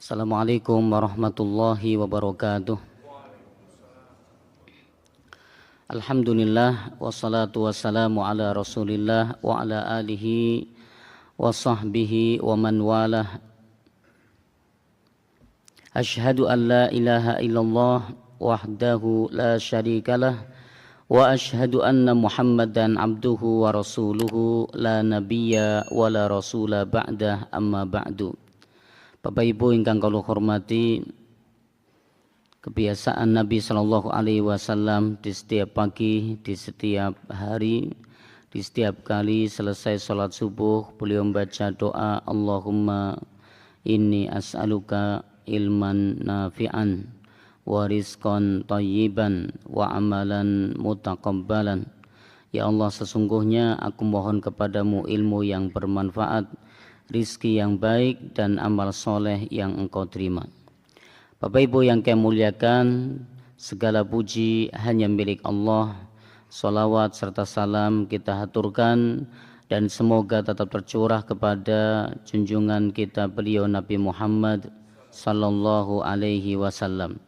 Assalamualaikum warahmatullahi wabarakatuh. Alhamdulillah wassalatu wassalamu ala Rasulillah wa ala alihi wa sahbihi wa man walah. Asyhadu an la ilaha illallah wahdahu la syarikalah wa asyhadu anna Muhammadan abduhu wa rasuluhu la nabiyya wa la rasula ba'dah, amma ba'du. Bapak Ibu ingkang kula hormati, kebiasaan Nabi Shallallahu Alaihi Wasallam di setiap pagi, di setiap hari, di setiap kali selesai sholat subuh, beliau membaca doa Allahumma inni as'aluka ilman nafi'an wa rizqan thayyiban wa amalan mutaqabbalan. Ya Allah, sesungguhnya aku mohon kepadamu ilmu yang bermanfaat, rizki yang baik dan amal soleh yang engkau terima. Bapak Ibu yang kami muliakan, segala puji hanya milik Allah. Salawat serta salam kita haturkan dan semoga tetap tercurah kepada junjungan kita beliau Nabi Muhammad sallallahu alaihi wasallam,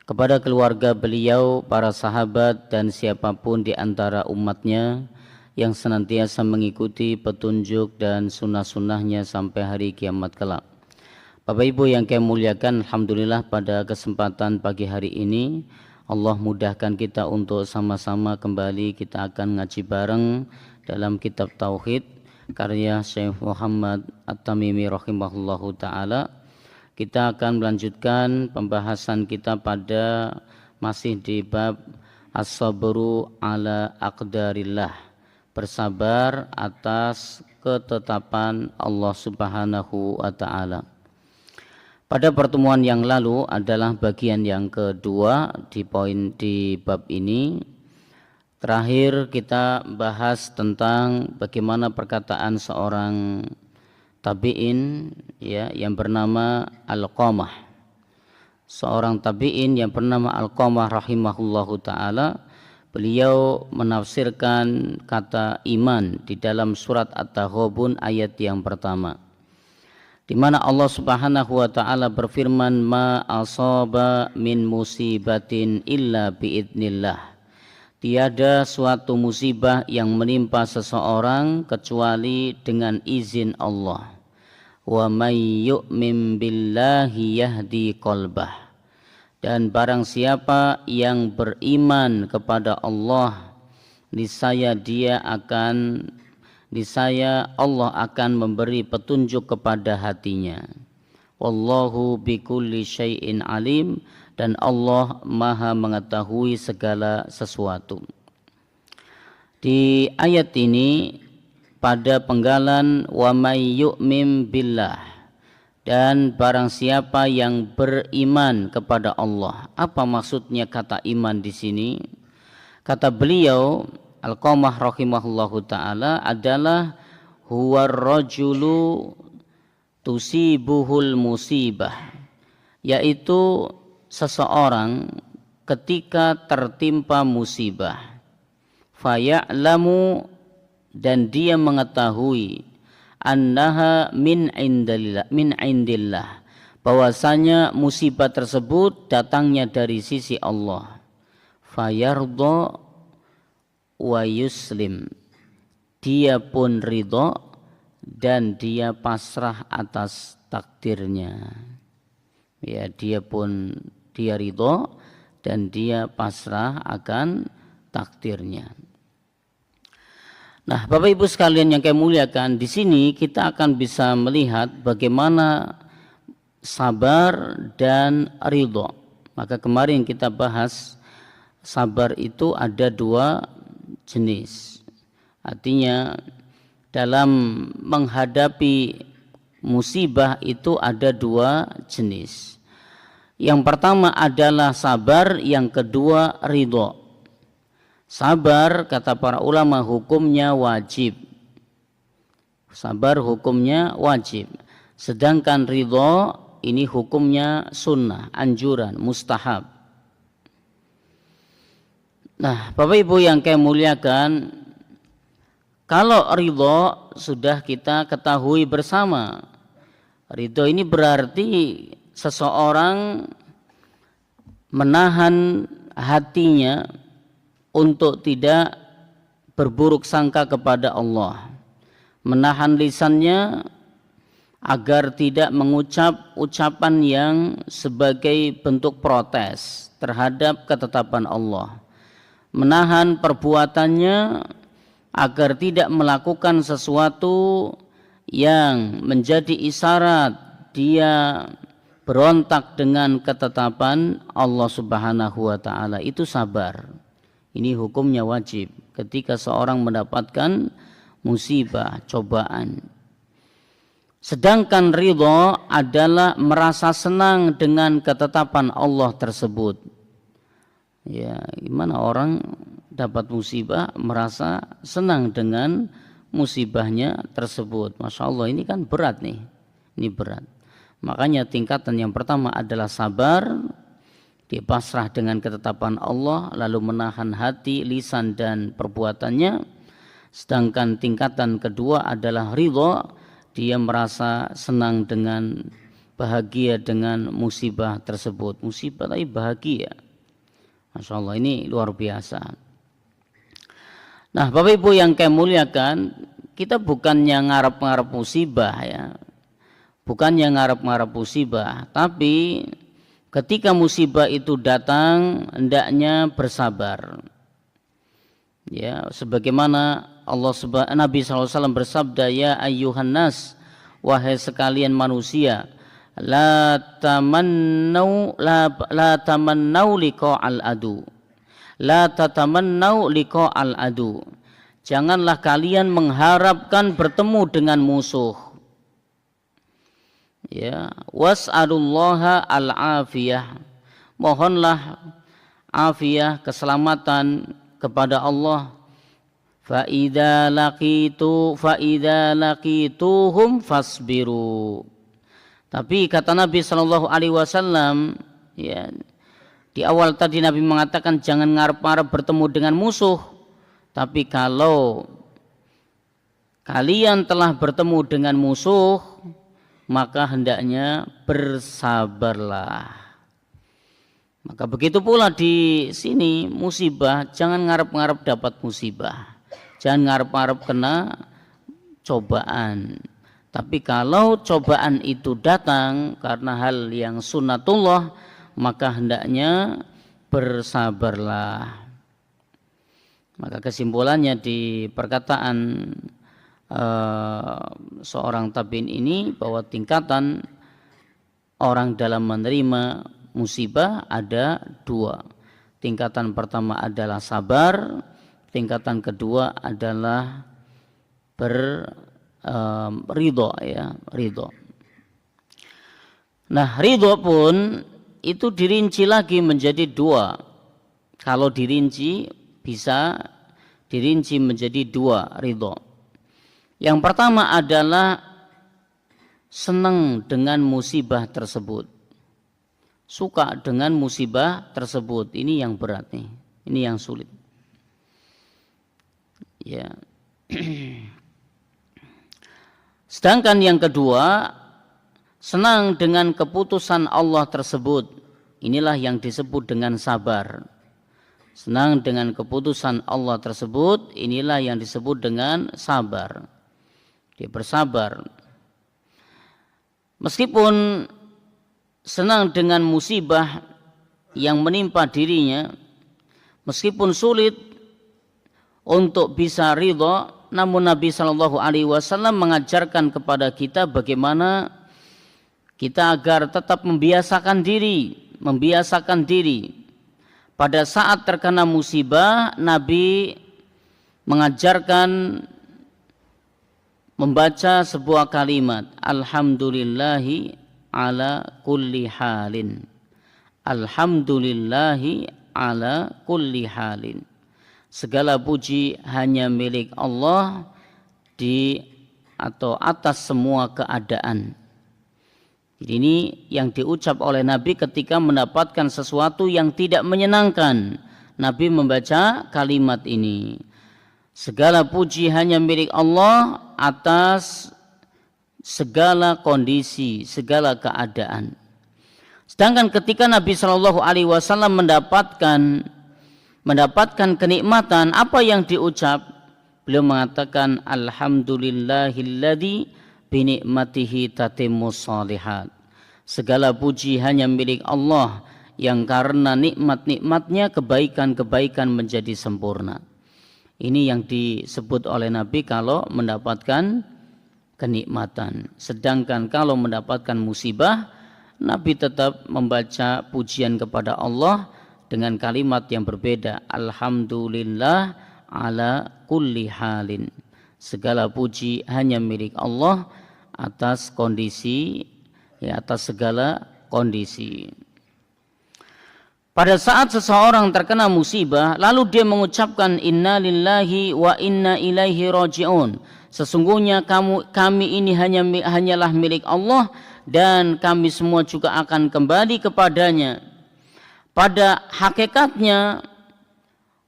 kepada keluarga beliau, para sahabat dan siapapun di antara umatnya yang senantiasa mengikuti petunjuk dan sunnah-sunnahnya sampai hari kiamat kelak. Bapak Ibu yang kami muliakan, alhamdulillah pada kesempatan pagi hari ini Allah mudahkan kita untuk sama-sama kembali kita akan ngaji bareng dalam kitab Tauhid karya Syekh Muhammad At-Tamimi rahimahullahu ta'ala. Kita akan melanjutkan pembahasan kita pada masih di bab as-sabru ala aqdarillah, bersabar atas ketetapan Allah Subhanahu wa ta'ala. Pada pertemuan yang lalu adalah bagian yang kedua di bab ini. Terakhir kita bahas tentang bagaimana perkataan seorang tabi'in yang bernama Alqamah. Seorang tabi'in yang bernama Alqamah rahimahullahu ta'ala, beliau menafsirkan kata iman di dalam surat At-Taghabun ayat yang pertama, di mana Allah Subhanahu wa taala berfirman, ma asaba min musibatin illa biidznillah. Tiada suatu musibah yang menimpa seseorang kecuali dengan izin Allah. Wa may yu'min billahi yahdi qalbah. Dan barang siapa yang beriman kepada Allah, niscaya Allah akan memberi petunjuk kepada hatinya. Wallahu bikulli syai'in alim, dan Allah maha mengetahui segala sesuatu. Di ayat ini pada penggalan wa may yu'min billah, dan barang siapa yang beriman kepada Allah. Apa maksudnya kata iman di sini? Kata beliau Alqamah rahimahullahu ta'ala adalah huwar rajulu tusibuhul musibah, yaitu seseorang ketika tertimpa musibah, faya'lamu, dan dia mengetahui, annaha min indillah, bahwasanya musibah tersebut datangnya dari sisi Allah. Fayarda wa yuslim, dia pun ridho dan dia pasrah atas takdirnya. Ya, dia ridho dan dia pasrah akan takdirnya. Nah, Bapak Ibu sekalian yang kami muliakan, di sini kita akan bisa melihat bagaimana sabar dan ridho. Maka kemarin kita bahas sabar itu ada dua jenis. Artinya dalam menghadapi musibah itu ada dua jenis. Yang pertama adalah sabar, yang kedua ridho. Sabar kata para ulama hukumnya wajib. Sabar hukumnya wajib. Sedangkan ridho ini hukumnya sunnah, anjuran, mustahab. Nah, Bapak Ibu yang kami muliakan, kalau ridho sudah kita ketahui bersama. Ridho ini berarti seseorang menahan hatinya untuk tidak berburuk sangka kepada Allah, menahan lisannya agar tidak mengucap ucapan yang sebagai bentuk protes terhadap ketetapan Allah, menahan perbuatannya agar tidak melakukan sesuatu yang menjadi isyarat dia berontak dengan ketetapan Allah Subhanahu wa taala. Itu sabar. Ini hukumnya wajib ketika seorang mendapatkan musibah, cobaan. Sedangkan ridho adalah merasa senang dengan ketetapan Allah tersebut. Ya, gimana orang dapat musibah merasa senang dengan musibahnya tersebut. Masya Allah, ini kan berat nih. Ini berat. Makanya tingkatan yang pertama adalah sabar, dia pasrah dengan ketetapan Allah, lalu menahan hati, lisan dan perbuatannya. Sedangkan tingkatan kedua adalah ridho, dia merasa senang dengan, bahagia dengan musibah tersebut. Musibah tapi bahagia. Masya Allah, ini luar biasa. Nah, Bapak Ibu yang kami muliakan, kita bukannya ngarep-ngarep musibah ya. Bukannya ngarep-ngarep musibah, tapi ketika musibah itu datang hendaknya bersabar. Ya, sebagaimana Nabi SAW bersabda, ya ayyuhan nas, wahai sekalian manusia, la tamannau liqa'al adu. La tatamannau liqa'al adu. Janganlah kalian mengharapkan bertemu dengan musuh. Ya, was'alullaha al-afiyah. Mohonlah afiyah, keselamatan kepada Allah. Fa idza laqituhum fasbiru. Tapi kata Nabi sallallahu alaihi wasallam, ya, di awal tadi Nabi mengatakan jangan ngarep-ngarep bertemu dengan musuh. Tapi kalau kalian telah bertemu dengan musuh, maka hendaknya bersabarlah. Maka begitu pula di sini musibah, jangan ngarep-ngarep dapat musibah. Jangan ngarep-ngarep kena cobaan. Tapi kalau cobaan itu datang karena hal yang sunnatullah, maka hendaknya bersabarlah. Maka kesimpulannya di perkataan seorang tabi'in ini bahwa tingkatan orang dalam menerima musibah ada dua. Tingkatan pertama adalah sabar, tingkatan kedua adalah ridho, ya, ridho. Nah, ridho pun itu dirinci lagi menjadi dua. Kalau dirinci bisa dirinci menjadi dua ridho. Yang pertama adalah senang dengan musibah tersebut, suka dengan musibah tersebut. Ini yang berat nih, ini yang sulit. Ya. Sedangkan yang kedua, senang dengan keputusan Allah tersebut. Inilah yang disebut dengan sabar. Senang dengan keputusan Allah tersebut, inilah yang disebut dengan sabar. Dia bersabar. Meskipun senang dengan musibah yang menimpa dirinya, meskipun sulit untuk bisa ridho, namun Nabi Shallallahu Alaihi Wasallam mengajarkan kepada kita bagaimana kita agar tetap membiasakan diri. Pada saat terkena musibah, Nabi mengajarkan membaca sebuah kalimat, alhamdulillahi ala kulli halin. Alhamdulillahi ala kulli halin. Segala puji hanya milik Allah di atau atas semua keadaan. Ini yang diucap oleh Nabi ketika mendapatkan sesuatu yang tidak menyenangkan. Nabi membaca kalimat ini. Segala puji hanya milik Allah atas segala kondisi, segala keadaan. Sedangkan ketika Nabi Shallallahu Alaihi Wasallam mendapatkan kenikmatan, apa yang diucap? Beliau mengatakan alhamdulillahilladzi binikmatihi tatimmus shalihat. Segala puji hanya milik Allah yang karena nikmat-nikmatnya kebaikan-kebaikan menjadi sempurna. Ini yang disebut oleh Nabi kalau mendapatkan kenikmatan. Sedangkan kalau mendapatkan musibah, Nabi tetap membaca pujian kepada Allah dengan kalimat yang berbeda. Alhamdulillah ala kulli halin. Segala puji hanya milik Allah atas kondisi, atas segala kondisi. Pada saat seseorang terkena musibah, lalu dia mengucapkan inna lillahi wa inna ilaihi raji'un. Sesungguhnya kami ini hanyalah milik Allah dan kami semua juga akan kembali kepadanya. Pada hakikatnya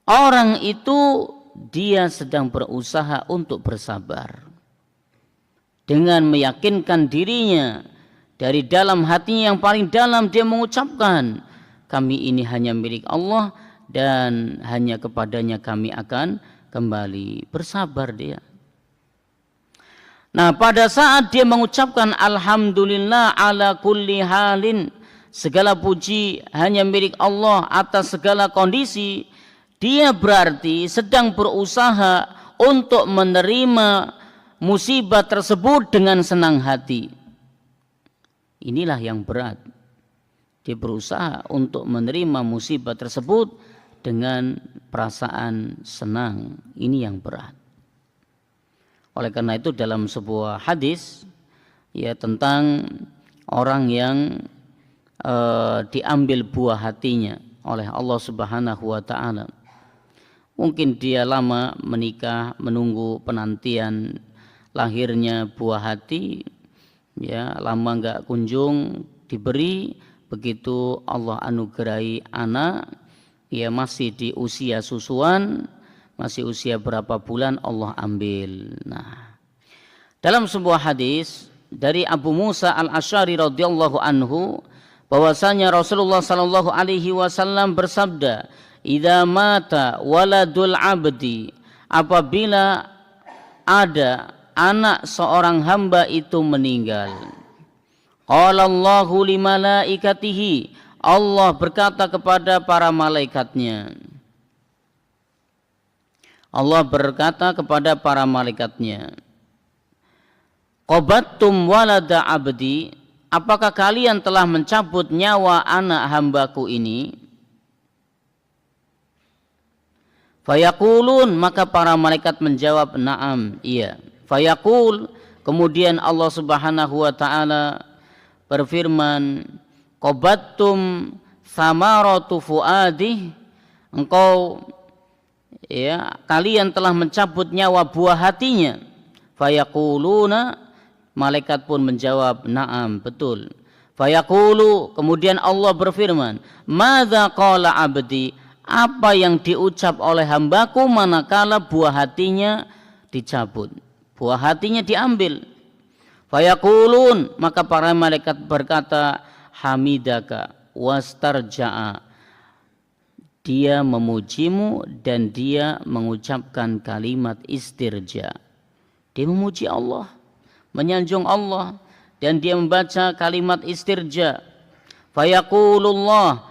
orang itu dia sedang berusaha untuk bersabar dengan meyakinkan dirinya dari dalam hatinya yang paling dalam. Dia mengucapkan kami ini hanya milik Allah dan hanya kepadanya kami akan kembali. Bersabar dia. Nah, pada saat dia mengucapkan alhamdulillah ala kulli halin, segala puji hanya milik Allah atas segala kondisi, dia berarti sedang berusaha untuk menerima musibah tersebut dengan senang hati. Inilah yang berat. Dia berusaha untuk menerima musibah tersebut dengan perasaan senang. Ini yang berat. Oleh karena itu dalam sebuah hadis tentang orang yang diambil buah hatinya oleh Allah Subhanahu wa taala. Mungkin dia lama menikah, menunggu penantian lahirnya buah hati, lama enggak kunjung diberi. Begitu Allah anugerahi anak, masih di usia susuan, masih usia berapa bulan Allah ambil. Nah, dalam sebuah hadis dari Abu Musa al-Asy'ari radhiyallahu anhu, bahwasanya Rasulullah sallallahu alaihi wasallam bersabda, idza mata waladul abdi, apabila ada anak seorang hamba itu meninggal, qala Allahu li malaikatihi, Allah berkata kepada para malaikatnya, Allah berkata kepada para malaikatnya, qabattum walada abdi, apakah kalian telah mencabut nyawa anak hambaku ini? Fayaqulun, maka para malaikat menjawab, na'am, iya. Fayaqul, kemudian Allah Subhanahu wa taala berfirman, qabattum samaratu fuadih, engkau kalian telah mencabut nyawa buah hatinya. Fayaquluna, malaikat pun menjawab, na'am, betul. Fayaqulu, kemudian Allah berfirman, madza qala abdi, apa yang diucap oleh hambaku manakala buah hatinya dicabut, buah hatinya diambil. Fayaqulun, maka para malaikat berkata, hamidaka wastarja'a, dia memujimu dan dia mengucapkan kalimat istirja. Dia memuji Allah, menyanjung Allah, dan dia membaca kalimat istirja. Fayaqulullah,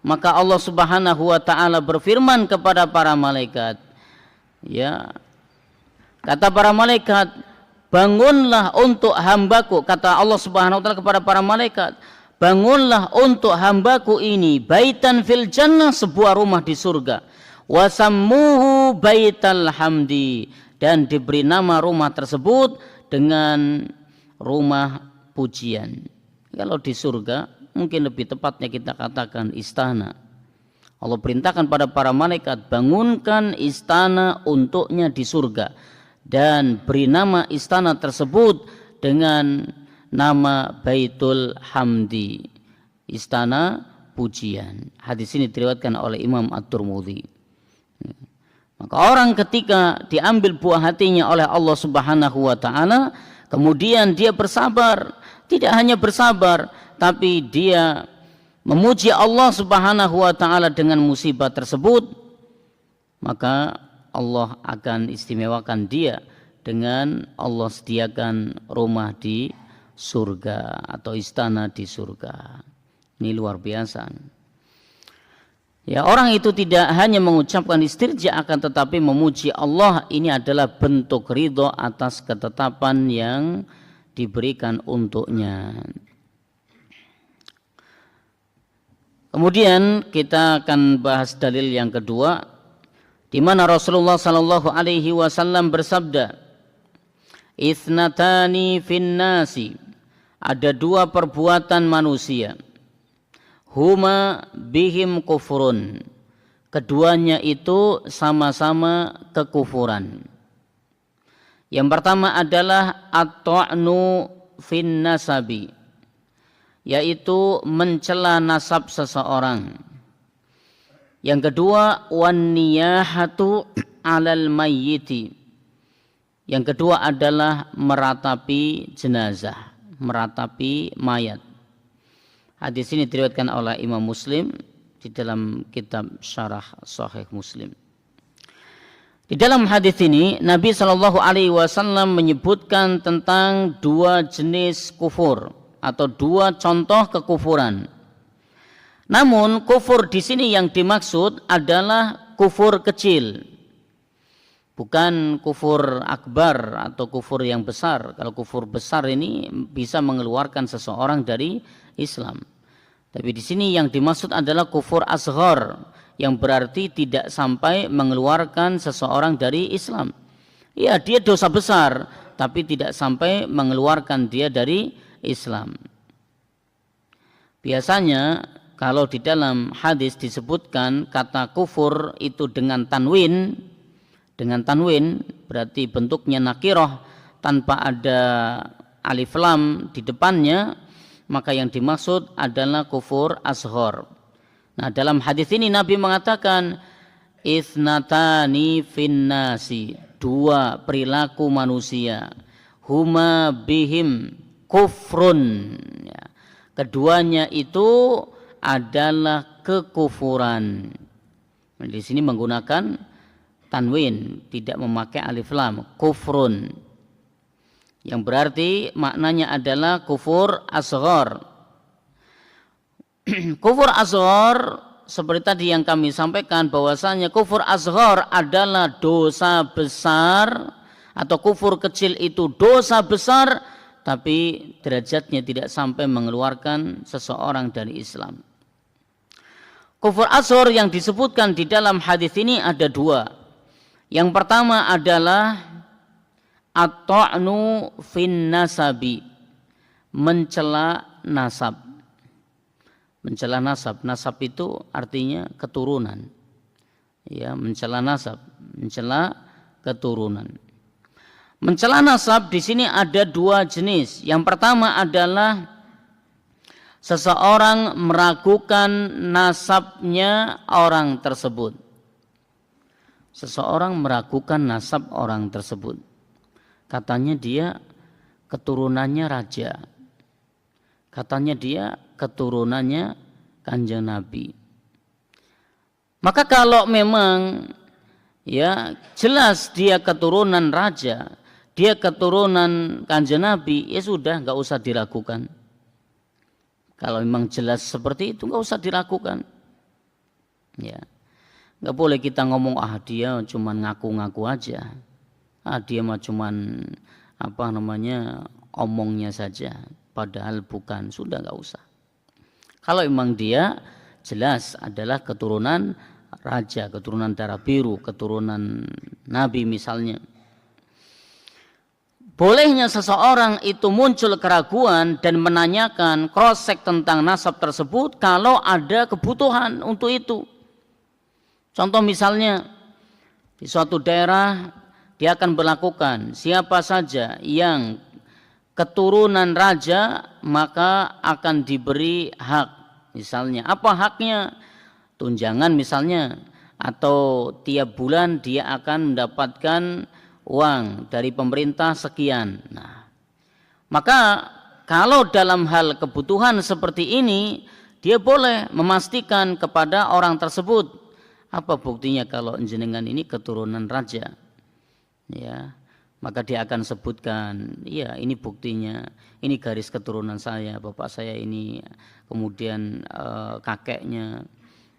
maka Allah Subhanahu wa taala berfirman kepada para malaikat, kata para malaikat, bangunlah untuk hambaku, kata Allah Subhanahu wa taala kepada para malaikat, bangunlah untuk hambaku ini baitan fil jannah, sebuah rumah di surga, wasammuhu baital hamdi, dan diberi nama rumah tersebut dengan rumah pujian. Kalau di surga mungkin lebih tepatnya kita katakan istana. Allah perintahkan pada para malaikat, bangunkan istana untuknya di surga, dan beri nama istana tersebut dengan nama Baitul Hamdi, istana pujian. Hadis ini diriwayatkan oleh Imam At-Tirmidzi. Maka orang ketika diambil buah hatinya oleh Allah Subhanahu wa taala, kemudian dia bersabar, tidak hanya bersabar, tapi dia memuji Allah Subhanahu wa taala dengan musibah tersebut, maka Allah akan istimewakan dia dengan Allah sediakan rumah di surga atau istana di surga. Ini luar biasa. Ya, orang itu tidak hanya mengucapkan istirja akan tetapi memuji Allah. Ini adalah bentuk ridho atas ketetapan yang diberikan untuknya. Kemudian kita akan bahas dalil yang kedua, di mana Rasulullah sallallahu alaihi wasallam bersabda, "Itsnatani fin nasi." Ada dua perbuatan manusia. Huma bihim kufrun. Keduanya itu sama-sama kekufuran. Yang pertama adalah at-ta'nu fin nasabi, yaitu mencela nasab seseorang. Yang kedua, wan niyahatu 'alal mayyiti. Yang kedua adalah meratapi jenazah, meratapi mayat. Hadis ini diriwayatkan oleh Imam Muslim di dalam kitab Syarah Sahih Muslim. Di dalam hadis ini Nabi Shallallahu Alaihi Wasallam menyebutkan tentang dua jenis kufur atau dua contoh kekufuran. Namun kufur di sini yang dimaksud adalah kufur kecil, bukan kufur akbar atau kufur yang besar. Kalau kufur besar ini bisa mengeluarkan seseorang dari Islam. Tapi di sini yang dimaksud adalah kufur asghar, yang berarti tidak sampai mengeluarkan seseorang dari Islam. Ya, dia dosa besar, tapi tidak sampai mengeluarkan dia dari Islam. Biasanya kalau di dalam hadis disebutkan kata kufur itu dengan tanwin berarti bentuknya nakirah tanpa ada alif lam di depannya, maka yang dimaksud adalah kufur asghar. Nah, dalam hadis ini Nabi mengatakan itsnatani finnasi, dua perilaku manusia, huma bihim kufrun, ya. Keduanya itu adalah kekufuran. Nah, di sini menggunakan tanwin, tidak memakai alif lam, kufrun, yang berarti maknanya adalah kufur asghar. Kufur asghar seperti tadi yang kami sampaikan, bahwasanya kufur asghar adalah dosa besar, atau kufur kecil itu dosa besar tapi derajatnya tidak sampai mengeluarkan seseorang dari Islam. Kufur asghar yang disebutkan di dalam hadis ini ada dua. Yang pertama adalah at-ta'nu fin nasabi, mencela nasab. Mencela nasab, nasab itu artinya keturunan. Ya, mencela nasab, mencela keturunan. Mencela nasab di sini ada dua jenis. Yang pertama adalah seseorang meragukan nasabnya orang tersebut. Seseorang meragukan nasab orang tersebut. Katanya dia keturunannya raja. Katanya dia keturunannya Kanjeng Nabi. Maka kalau memang ya jelas dia keturunan raja, dia keturunan Kanjeng Nabi, ya sudah, nggak usah diragukan. Kalau memang jelas seperti itu, nggak usah diragukan. Ya, nggak boleh kita ngomong dia cuma ngaku-ngaku aja. Dia mah cuman omongnya saja, padahal bukan. Sudah, nggak usah. Kalau memang dia jelas adalah keturunan raja, keturunan darah biru, keturunan Nabi misalnya. Bolehnya seseorang itu muncul keraguan dan menanyakan cross-check tentang nasab tersebut kalau ada kebutuhan untuk itu. Contoh misalnya di suatu daerah dia akan berlakukan siapa saja yang keturunan raja maka akan diberi hak. Misalnya apa haknya? Tunjangan misalnya, atau tiap bulan dia akan mendapatkan uang dari pemerintah sekian. Nah, maka kalau dalam hal kebutuhan seperti ini dia boleh memastikan kepada orang tersebut, apa buktinya kalau jenengan ini keturunan raja, ya, maka dia akan sebutkan, ya ini buktinya, ini garis keturunan saya, bapak saya ini, kemudian kakeknya,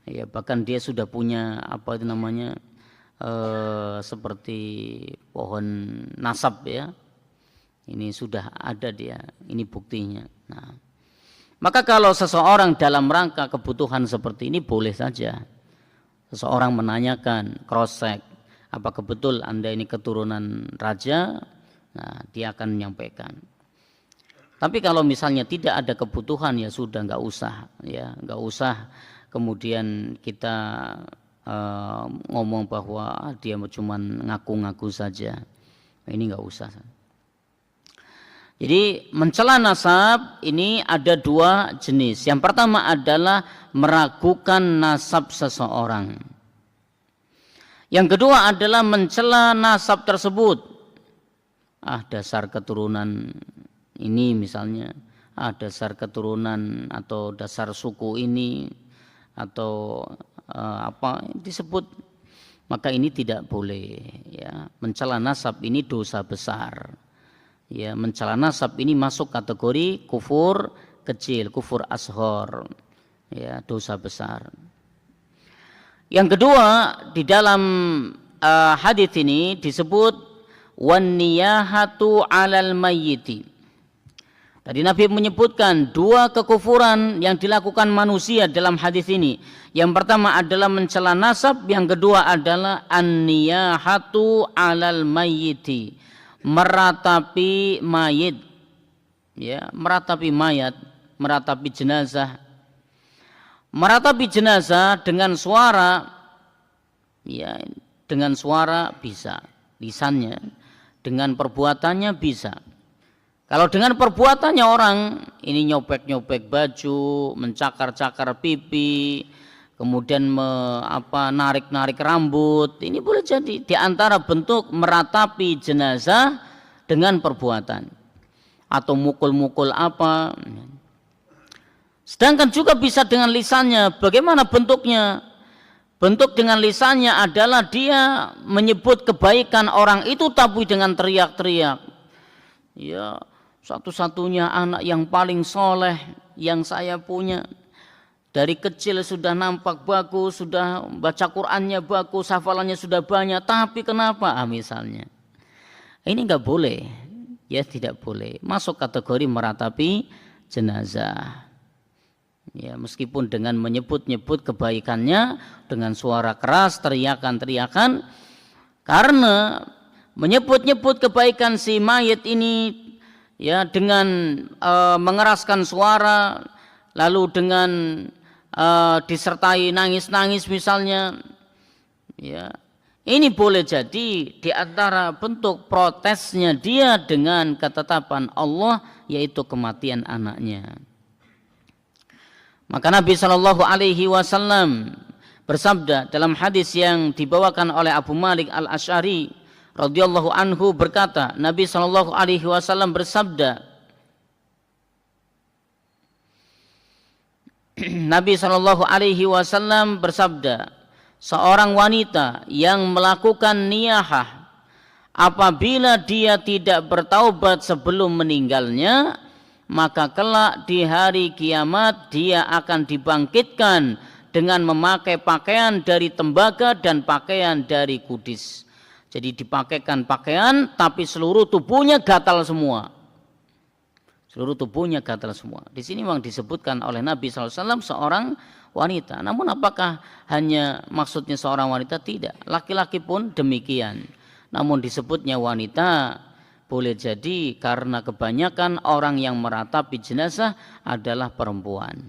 ya bahkan dia sudah punya apa itu namanya seperti pohon nasab, ya, ini sudah ada dia, ini buktinya. Nah, maka kalau seseorang dalam rangka kebutuhan seperti ini boleh saja seseorang menanyakan, cross check, apakah betul Anda ini keturunan raja? Nah, dia akan menyampaikan. Tapi kalau misalnya tidak ada kebutuhan, ya sudah, nggak usah, ya nggak usah. Kemudian kita ngomong bahwa dia cuma ngaku-ngaku saja. Nah, ini nggak usah. Jadi mencela nasab ini ada dua jenis. Yang pertama adalah meragukan nasab seseorang. Yang kedua adalah mencela nasab tersebut. Dasar keturunan ini misalnya, dasar keturunan atau dasar suku ini atau apa disebut, maka ini tidak boleh, ya. Mencela nasab ini dosa besar. Ya, mencela nasab ini masuk kategori kufur kecil, kufur ashor, ya, dosa besar. Yang kedua, di dalam hadis ini disebut wan niyahatu 'alal mayyiti. Tadi Nabi menyebutkan dua kekufuran yang dilakukan manusia dalam hadis ini. Yang pertama adalah mencela nasab, yang kedua adalah an-niyahatu 'alal mayyiti, meratapi mayit, ya, meratapi mayat, meratapi jenazah. Meratapi jenazah dengan suara, ya, dengan suara bisa, lisannya, dengan perbuatannya bisa. Kalau dengan perbuatannya orang ini nyopek-nyopek baju, mencakar-cakar pipi, kemudian narik-narik rambut, ini boleh jadi di antara bentuk meratapi jenazah dengan perbuatan, atau mukul-mukul apa. Sedangkan juga bisa dengan lisannya. Bagaimana bentuknya? Bentuk dengan lisannya adalah dia menyebut kebaikan orang itu tapi dengan teriak-teriak. Ya, satu-satunya anak yang paling soleh yang saya punya. Dari kecil sudah nampak bagus, sudah baca Qur'annya bagus, hafalannya sudah banyak, tapi kenapa? Misalnya. Ini enggak boleh. Ya, tidak boleh. Masuk kategori meratapi jenazah. Ya, meskipun dengan menyebut-nyebut kebaikannya dengan suara keras, teriakan-teriakan, karena menyebut-nyebut kebaikan si mayit ini, ya, dengan mengeraskan suara, lalu dengan disertai nangis-nangis misalnya, ya, ini boleh jadi di antara bentuk protesnya dia dengan ketetapan Allah, yaitu kematian anaknya. Maka Nabi Shallallahu Alaihi Wasallam bersabda dalam hadis yang dibawakan oleh Abu Malik Al-Asy'ari radhiyallahu anhu berkata, Nabi Shallallahu Alaihi Wasallam bersabda, Nabi Shallallahu Alaihi Wasallam bersabda, seorang wanita yang melakukan niyahah apabila dia tidak bertaubat sebelum meninggalnya, maka kelak di hari kiamat dia akan dibangkitkan dengan memakai pakaian dari tembaga dan pakaian dari kudis. Jadi dipakaikan pakaian tapi seluruh tubuhnya gatal semua. Seluruh tubuhnya gatal semua. Di sini memang disebutkan oleh Nabi SAW seorang wanita. Namun apakah hanya maksudnya seorang wanita? Tidak. Laki-laki pun demikian. Namun disebutnya wanita boleh jadi karena kebanyakan orang yang meratapi jenazah adalah perempuan.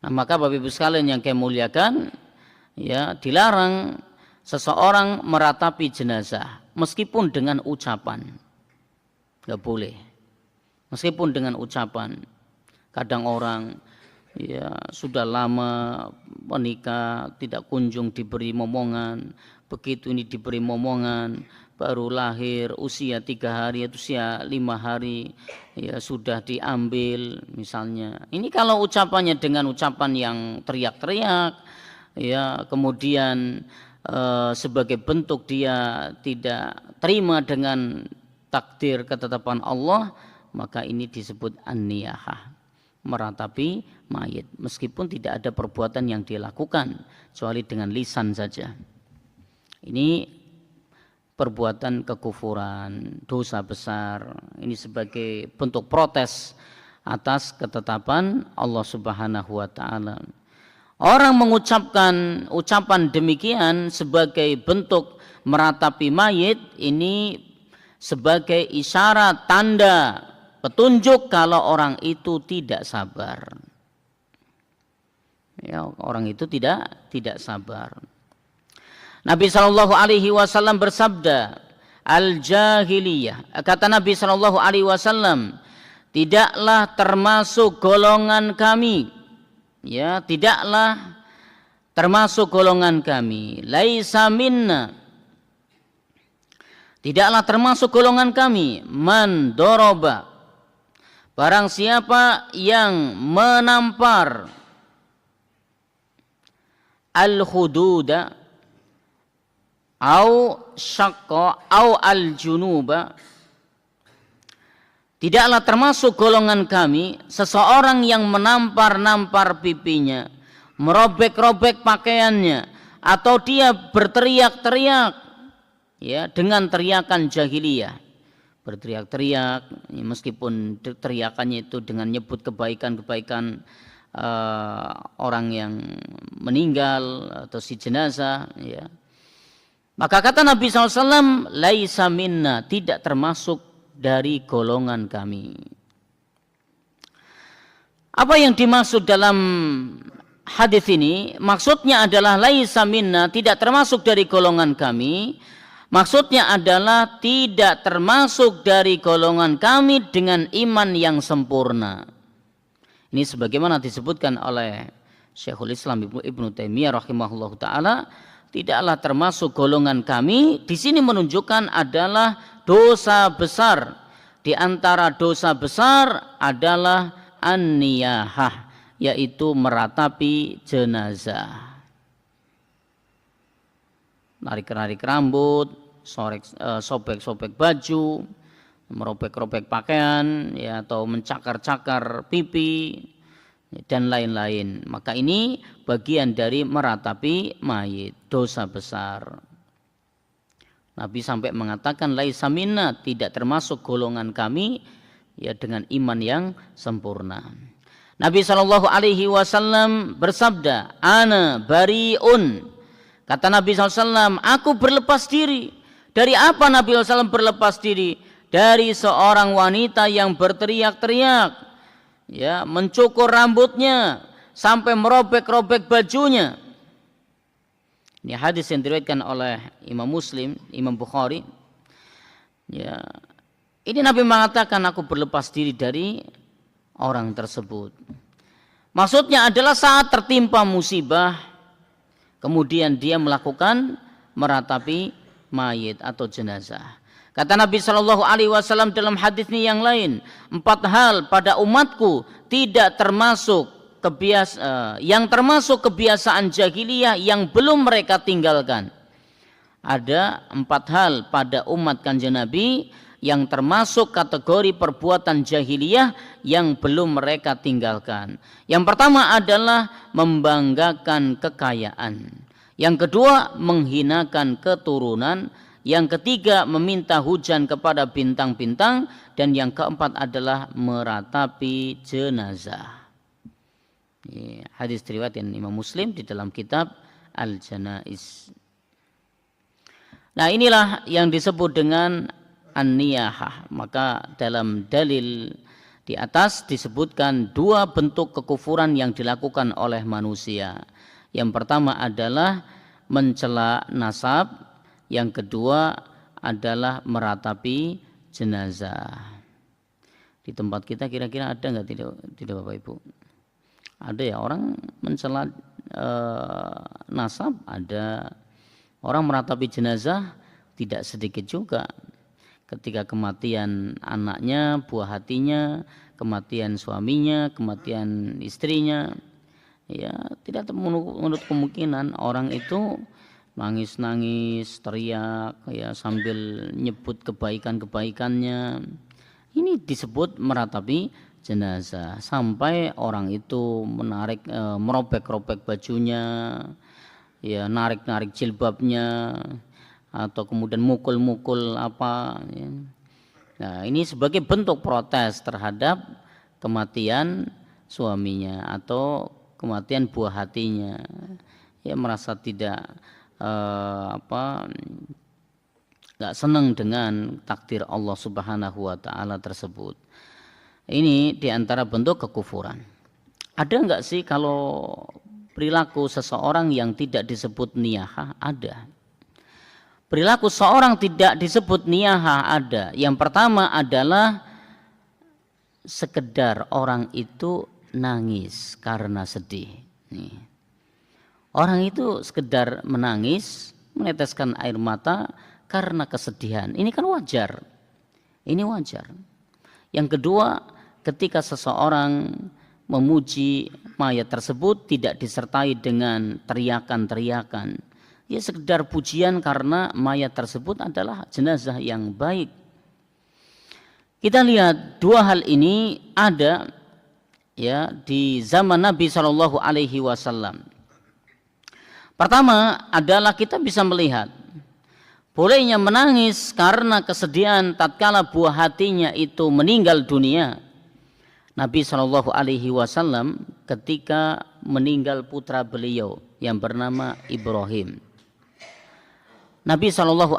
Nah, maka Bapak Ibu sekalian yang kami muliakan, ya, dilarang seseorang meratapi jenazah meskipun dengan ucapan. Enggak boleh. Meskipun dengan ucapan. Kadang orang, ya, sudah lama menikah tidak kunjung diberi momongan, begitu ini diberi momongan, baru lahir, usia 3 hari, usia 5 hari, ya sudah diambil misalnya. Ini kalau ucapannya dengan ucapan yang teriak-teriak, ya kemudian sebagai bentuk dia tidak terima dengan takdir ketetapan Allah, maka ini disebut an-niyahah, meratapi mayit, meskipun tidak ada perbuatan yang dilakukan kecuali dengan lisan saja. Ini perbuatan kekufuran, dosa besar. Ini sebagai bentuk protes atas ketetapan Allah Subhanahu wa taala. Orang mengucapkan ucapan demikian sebagai bentuk meratapi mayit, ini sebagai isyarat, tanda, petunjuk kalau orang itu tidak sabar. Ya, orang itu tidak sabar. Nabi Shallallahu Alaihi Wasallam bersabda, al-jahiliyah, kata Nabi Shallallahu Alaihi Wasallam, tidaklah termasuk golongan kami, ya tidaklah termasuk golongan kami, laisa minna, tidaklah termasuk golongan kami, man doroba, barang siapa yang menampar al-hududa au syaqqa au al-junuba, tidaklah termasuk golongan kami seseorang yang menampar-nampar pipinya, merobek-robek pakaiannya, atau dia berteriak-teriak, ya dengan teriakan jahiliyah, berteriak-teriak meskipun teriakannya itu dengan nyebut kebaikan-kebaikan orang yang meninggal atau si jenazah, ya. Maka kata Nabi SAW, laisa minna, tidak termasuk dari golongan kami. Apa yang dimaksud dalam hadis ini? Maksudnya adalah laisa minna, tidak termasuk dari golongan kami. Maksudnya adalah tidak termasuk dari golongan kami dengan iman yang sempurna. Ini sebagaimana disebutkan oleh Syekhul Islam Ibnu Taimiyah rahimahullah taala, tidaklah termasuk golongan kami. Di sini menunjukkan adalah dosa besar. Di antara dosa besar adalah an-niyahah, yaitu meratapi jenazah. Narik-narik rambut, sobek-sobek baju, merobek-robek pakaian, ya, atau mencakar-cakar pipi dan lain-lain. Maka ini bagian dari meratapi mayit, dosa besar. Nabi sampai mengatakan laisa minna, tidak termasuk golongan kami, ya dengan iman yang sempurna. Nabi Shallallahu Alaihi Wasallam bersabda, ana bariun. Kata Nabi SAW, aku berlepas diri. Dari apa Nabi SAW berlepas diri? Dari seorang wanita yang berteriak-teriak, ya, mencukur rambutnya sampai merobek-robek bajunya. Ini hadis yang diriwayatkan oleh Imam Muslim, Imam Bukhari. Ya, ini Nabi mengatakan aku berlepas diri dari orang tersebut. Maksudnya adalah saat tertimpa musibah, kemudian dia melakukan meratapi mayit atau jenazah. Kata Nabi Shallallahu Alaihi Wasallam dalam hadis ini yang lain, 4 hal pada umatku tidak termasuk yang termasuk kebiasaan jahiliyah yang belum mereka tinggalkan. Ada 4 hal pada umat Kanjeng Nabi yang termasuk kategori perbuatan jahiliyah yang belum mereka tinggalkan. Yang pertama adalah membanggakan kekayaan. Yang kedua, menghinakan keturunan. Yang ketiga, meminta hujan kepada bintang-bintang. Dan yang keempat adalah meratapi jenazah. Hadis riwayat Imam Muslim di dalam kitab Al-Janaiz. Nah, inilah yang disebut dengan an-niyahah. Maka dalam dalil di atas disebutkan 2 bentuk kekufuran yang dilakukan oleh manusia. Yang pertama adalah mencela nasab. Yang kedua adalah meratapi jenazah. Di tempat kita kira-kira ada nggak tidak Bapak Ibu? Ada ya, orang mencela nasab, ada. Orang meratapi jenazah tidak sedikit juga ketika kematian anaknya, buah hatinya, kematian suaminya, kematian istrinya, ya tidak menutup kemungkinan orang itu nangis-nangis, teriak, ya sambil nyebut kebaikan-kebaikannya. Ini disebut meratapi jenazah, sampai orang itu merobek-robek bajunya, ya narik-narik jilbabnya, atau kemudian mukul-mukul apa. Ya. Nah, ini sebagai bentuk protes terhadap kematian suaminya atau kematian buah hatinya. Ya merasa tidak nggak senang dengan takdir Allah Subhanahu wa taala tersebut. Ini diantara bentuk kekufuran. Ada nggak sih kalau perilaku seseorang yang tidak disebut niyahah? Ada. Perilaku seorang tidak disebut niyahah ada. Yang pertama adalah sekedar orang itu nangis karena sedih. Nih. Orang itu sekedar menangis, meneteskan air mata karena kesedihan. Ini kan wajar. Ini wajar. Yang kedua, ketika seseorang memuji mayat tersebut tidak disertai dengan teriakan-teriakan. Ya sekedar pujian karena mayat tersebut adalah jenazah yang baik. Kita lihat dua hal ini ada ya di zaman Nabi SAW. Pertama adalah kita bisa melihat bolehnya menangis karena kesedihan tatkala buah hatinya itu meninggal dunia. Nabi SAW ketika meninggal putra beliau yang bernama Ibrahim. Nabi SAW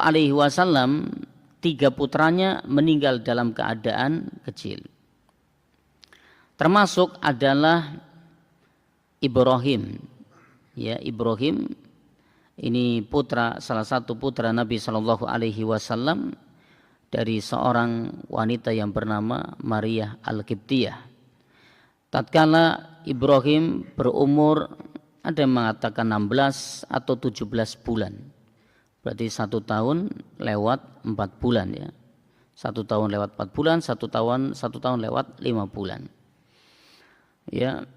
3 putranya meninggal dalam keadaan kecil. Termasuk adalah Ibrahim. Ya, Ibrahim ini salah satu putra Nabi SAW dari seorang wanita yang bernama Maria Al-Qibtiyah. Tatkala Ibrahim berumur ada yang mengatakan 16 atau 17 bulan. Berarti 1 tahun lewat 4 bulan ya. 1 tahun lewat 4 bulan, 1 tahun lewat 5 bulan. Ya.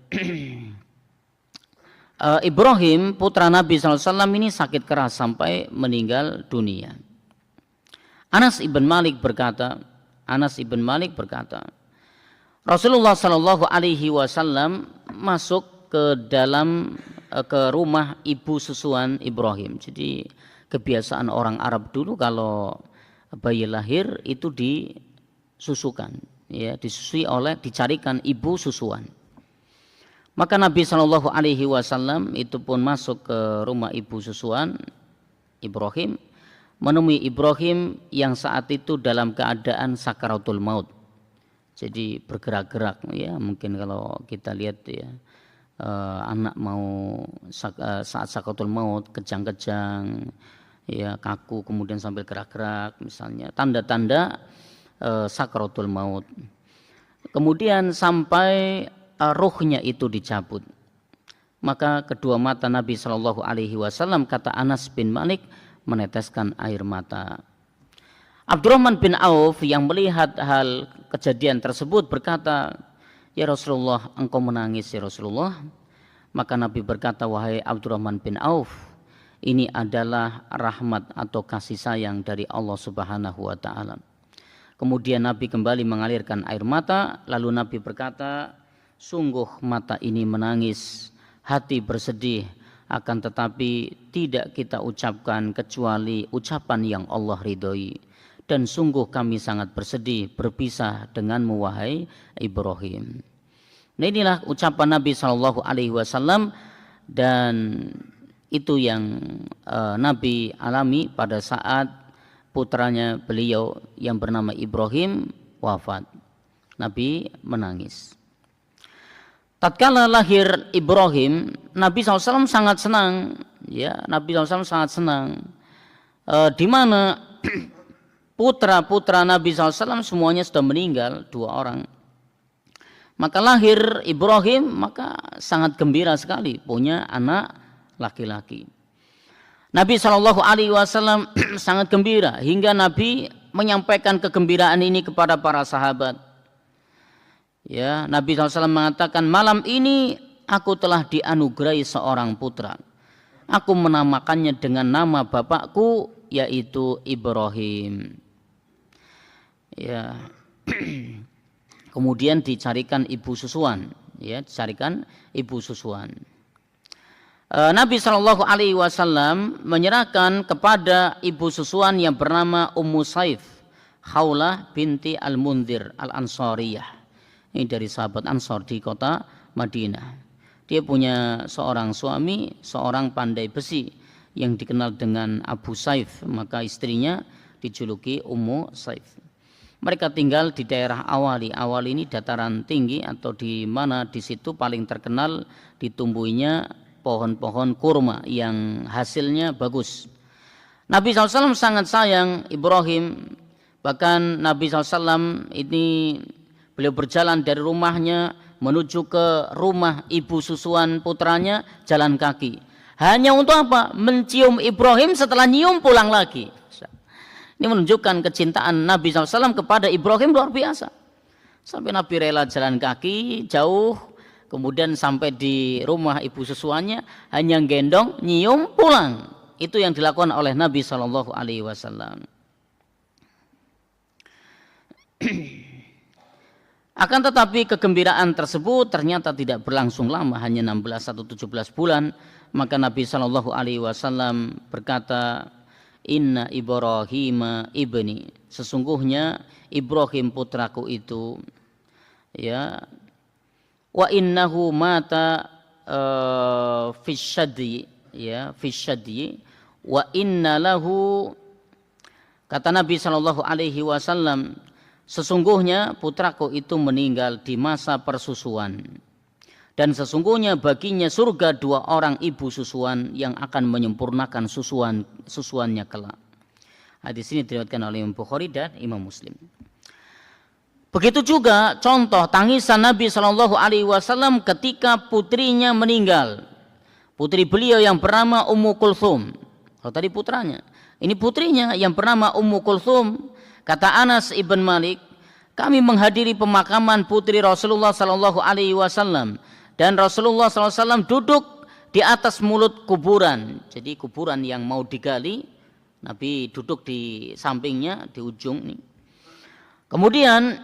Ibrahim putra Nabi SAW ini sakit keras sampai meninggal dunia. Anas ibn Malik berkata, Rasulullah SAW masuk ke rumah ibu susuan Ibrahim. Jadi kebiasaan orang Arab dulu kalau bayi lahir itu disusukan, ya dicarikan ibu susuan. Maka Nabi SAW itu pun masuk ke rumah ibu susuan Ibrahim, menemui Ibrahim yang saat itu dalam keadaan sakaratul maut. Jadi bergerak-gerak ya, mungkin kalau kita lihat ya anak mau saat sakaratul maut kejang-kejang ya, kaku kemudian sambil gerak-gerak misalnya, tanda-tanda sakaratul maut. Kemudian sampai ruhnya itu dicabut. Maka kedua mata Nabi SAW, kata Anas bin Malik, meneteskan air mata. Abdurrahman bin Auf yang melihat hal kejadian tersebut berkata, "Ya Rasulullah, engkau menangis ya Rasulullah." Maka Nabi berkata, "Wahai Abdurrahman bin Auf, ini adalah rahmat atau kasih sayang dari Allah Subhanahu wa taala." Kemudian Nabi kembali mengalirkan air mata, lalu Nabi berkata, "Sungguh mata ini menangis, hati bersedih, akan tetapi tidak kita ucapkan kecuali ucapan yang Allah ridhoi. Dan sungguh kami sangat bersedih berpisah denganmu wahai Ibrahim." Nah, inilah ucapan Nabi SAW, dan itu yang Nabi alami pada saat putranya beliau yang bernama Ibrahim wafat. Nabi menangis. Tatkala lahir Ibrahim, Nabi SAW sangat senang. Ya, Nabi SAW sangat senang. Di mana putra-putra Nabi SAW semuanya sudah meninggal, 2 orang. Maka lahir Ibrahim, maka sangat gembira sekali punya anak laki-laki. Nabi Shallallahu Alaihi Wasallam sangat gembira hingga Nabi menyampaikan kegembiraan ini kepada para sahabat. Ya, Nabi SAW mengatakan, malam ini aku telah dianugerahi seorang putra. Aku menamakannya dengan nama bapakku, yaitu Ibrahim. Ya. Kemudian dicarikan ibu susuan, ya, dicarikan ibu susuan. Nabi Shallallahu Alaihi Wasallam menyerahkan kepada ibu susuan yang bernama Ummu Saif, Khawlah binti Al-Mundhir Al-Ansariyah. Ini dari sahabat Ansar di kota Madinah. Dia punya seorang suami, seorang pandai besi yang dikenal dengan Abu Saif, maka istrinya dijuluki Ummu Saif. Mereka tinggal di daerah Awali. Awali ini dataran tinggi atau di mana di situ paling terkenal ditumbuhinya pohon-pohon kurma yang hasilnya bagus. Nabi SAW sangat sayang Ibrahim. Bahkan Nabi SAW ini beliau berjalan dari rumahnya menuju ke rumah ibu susuan putranya jalan kaki. Hanya untuk apa? Mencium Ibrahim, setelah nyium pulang lagi. Ini menunjukkan kecintaan Nabi SAW kepada Ibrahim luar biasa. Sampai Nabi rela jalan kaki jauh, kemudian sampai di rumah ibu susuannya hanya gendong, nyium, pulang. Itu yang dilakukan oleh Nabi SAW. Akan tetapi kegembiraan tersebut ternyata tidak berlangsung lama, hanya 16 atau 17 bulan. Maka Nabi SAW berkata, Inna Ibrahim ibni, sesungguhnya Ibrahim putraku itu, ya, wa innahu mata fisyadi, ya, fisyadi, wa inna lahu, kata Nabi SAW, sesungguhnya putraku itu meninggal di masa persusuan. Dan sesungguhnya baginya surga 2 orang ibu susuan yang akan menyempurnakan susuannya kelak. Hadis ini diriwayatkan oleh Imam Bukhari dan Imam Muslim. Begitu juga contoh tangisan Nabi Shallallahu Alaihi Wasallam ketika putrinya meninggal. Putri beliau yang bernama Ummu Kulthum. Kalau tadi putranya, ini putrinya yang bernama Ummu Kulthum. Kata Anas ibn Malik, kami menghadiri pemakaman putri Rasulullah Shallallahu Alaihi Wasallam. Dan Rasulullah SAW duduk di atas mulut kuburan. Jadi kuburan yang mau digali, Nabi duduk di sampingnya, di ujung nih. Kemudian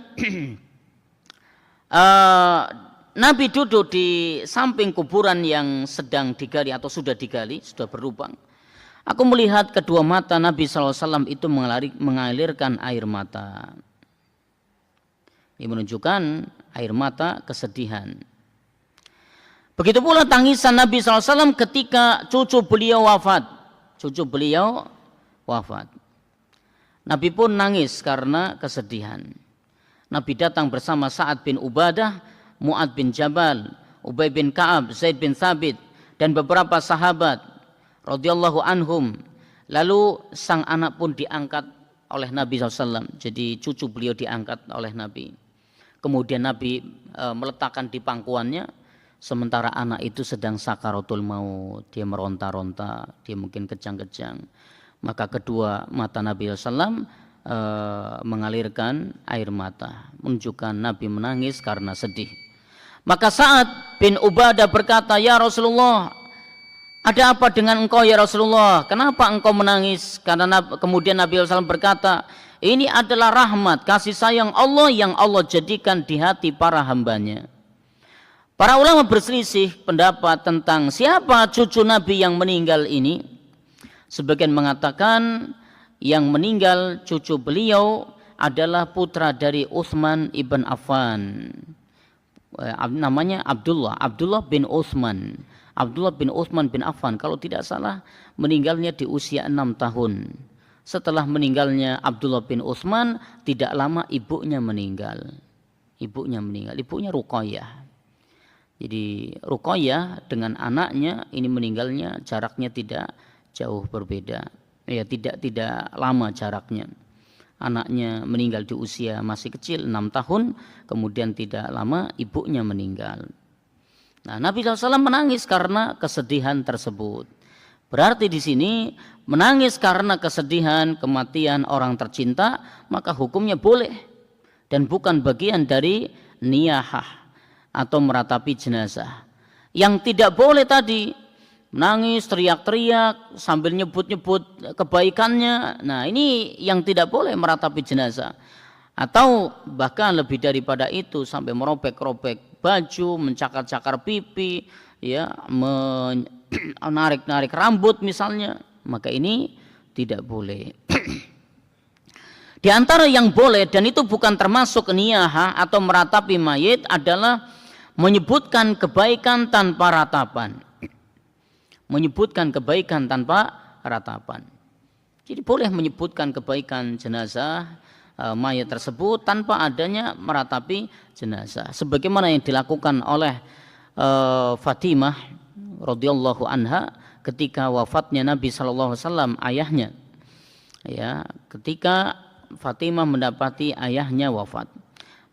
Nabi duduk di samping kuburan yang sedang digali atau sudah digali, sudah berlubang. Aku melihat kedua mata Nabi SAW itu mengalirkan air mata. Ini menunjukkan air mata kesedihan. Begitu pula tangisan Nabi SAW ketika cucu beliau wafat. Cucu beliau wafat. Nabi pun nangis karena kesedihan. Nabi datang bersama Sa'ad bin Ubadah, Mu'ad bin Jabal, Ubay bin Ka'ab, Zaid bin Thabit, dan beberapa sahabat radhiyallahu anhum. Lalu sang anak pun diangkat oleh Nabi SAW. Jadi cucu beliau diangkat oleh Nabi. Kemudian Nabi meletakkan di pangkuannya. Sementara anak itu sedang sakaratul maut, dia meronta-ronta, dia mungkin kejang-kejang. Maka kedua mata Nabi SAW mengalirkan air mata, menunjukkan Nabi menangis karena sedih. Maka Sa'ad bin Ubadah berkata, ya Rasulullah, ada apa dengan engkau ya Rasulullah? Kenapa engkau menangis? Karena kemudian Nabi SAW berkata, ini adalah rahmat, kasih sayang Allah yang Allah jadikan di hati para hambanya. Para ulama berselisih pendapat tentang siapa cucu Nabi yang meninggal ini. Sebagian mengatakan yang meninggal cucu beliau adalah putra dari Utsman ibn Affan. Namanya Abdullah bin Utsman. Abdullah bin Utsman bin Affan, kalau tidak salah meninggalnya di usia 6 tahun. Setelah meninggalnya Abdullah bin Utsman, tidak lama ibunya meninggal. Ibunya Ruqayyah. Jadi Ruqayyah dengan anaknya ini meninggalnya jaraknya tidak jauh berbeda. Ya, tidak lama jaraknya. Anaknya meninggal di usia masih kecil 6 tahun, kemudian tidak lama ibunya meninggal. Nah, Nabi SAW menangis karena kesedihan tersebut. Berarti di sini menangis karena kesedihan kematian orang tercinta, maka hukumnya boleh dan bukan bagian dari niyahah atau meratapi jenazah. Yang tidak boleh tadi menangis, teriak-teriak sambil nyebut-nyebut kebaikannya. Nah, ini yang tidak boleh meratapi jenazah. Atau bahkan lebih daripada itu sampai merobek-robek baju, mencakar-cakar pipi, ya, menarik-narik rambut misalnya, maka ini tidak boleh. Di antara yang boleh dan itu bukan termasuk niyahah atau meratapi mayit adalah menyebutkan kebaikan tanpa ratapan. Menyebutkan kebaikan tanpa ratapan. Jadi boleh menyebutkan kebaikan jenazah mayat tersebut tanpa adanya meratapi jenazah. Sebagaimana yang dilakukan oleh Fatimah radhiyallahu anha ketika wafatnya Nabi sallallahu alaihi wasallam, ayahnya. Ya, ketika Fatimah mendapati ayahnya wafat,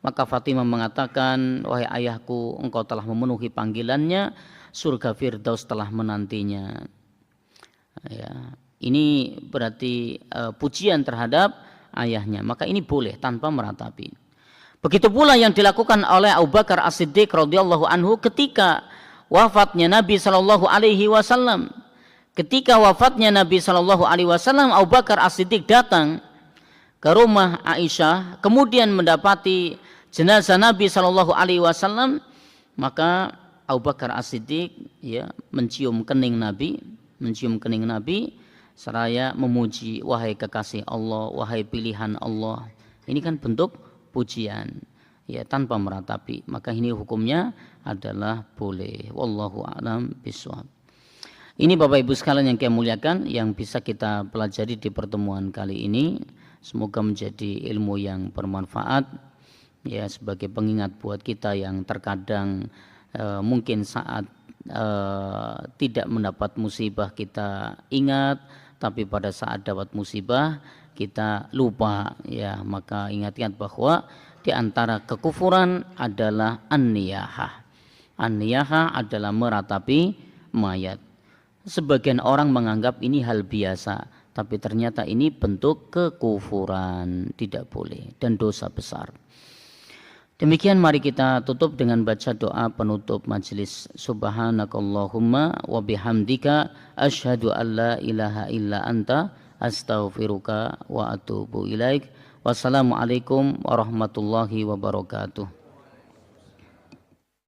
maka Fatimah mengatakan, wahai ayahku, engkau telah memenuhi panggilannya, surga Firdaus telah menantinya. Ya, ini berarti pujian terhadap ayahnya, maka ini boleh tanpa meratapi. Begitu pula yang dilakukan oleh Abu Bakar As-Siddiq radhiyallahu anhu ketika wafatnya Nabi sallallahu alaihi wasallam. Ketika wafatnya Nabi sallallahu alaihi wasallam, Abu Bakar As-Siddiq datang ke rumah Aisyah, kemudian mendapati jenazah Nabi sallallahu alaihi wasallam, maka Abu Bakar As-Siddiq ya mencium kening Nabi seraya memuji, wahai kekasih Allah, wahai pilihan Allah. Ini kan bentuk pujian ya tanpa meratapi, maka ini hukumnya adalah boleh. Wallahu a'lam bishawab. Ini Bapak Ibu sekalian yang kami muliakan, yang bisa kita pelajari di pertemuan kali ini. Semoga menjadi ilmu yang bermanfaat ya, sebagai pengingat buat kita yang terkadang mungkin saat tidak mendapat musibah kita ingat, tapi pada saat dapat musibah kita lupa ya. Maka ingat-ingat bahwa di antara kekufuran adalah an-niyahah. An-niyahah adalah meratapi mayat. Sebagian orang menganggap ini hal biasa, tapi ternyata ini bentuk kekufuran, tidak boleh dan dosa besar. Demikian mari kita tutup dengan baca doa penutup majelis. Subhanakallahumma wa bihamdika asyhadu an la ilaha illa anta astaghfiruka wa atubu ilaik. Wassalamualaikum warahmatullahi wabarakatuh.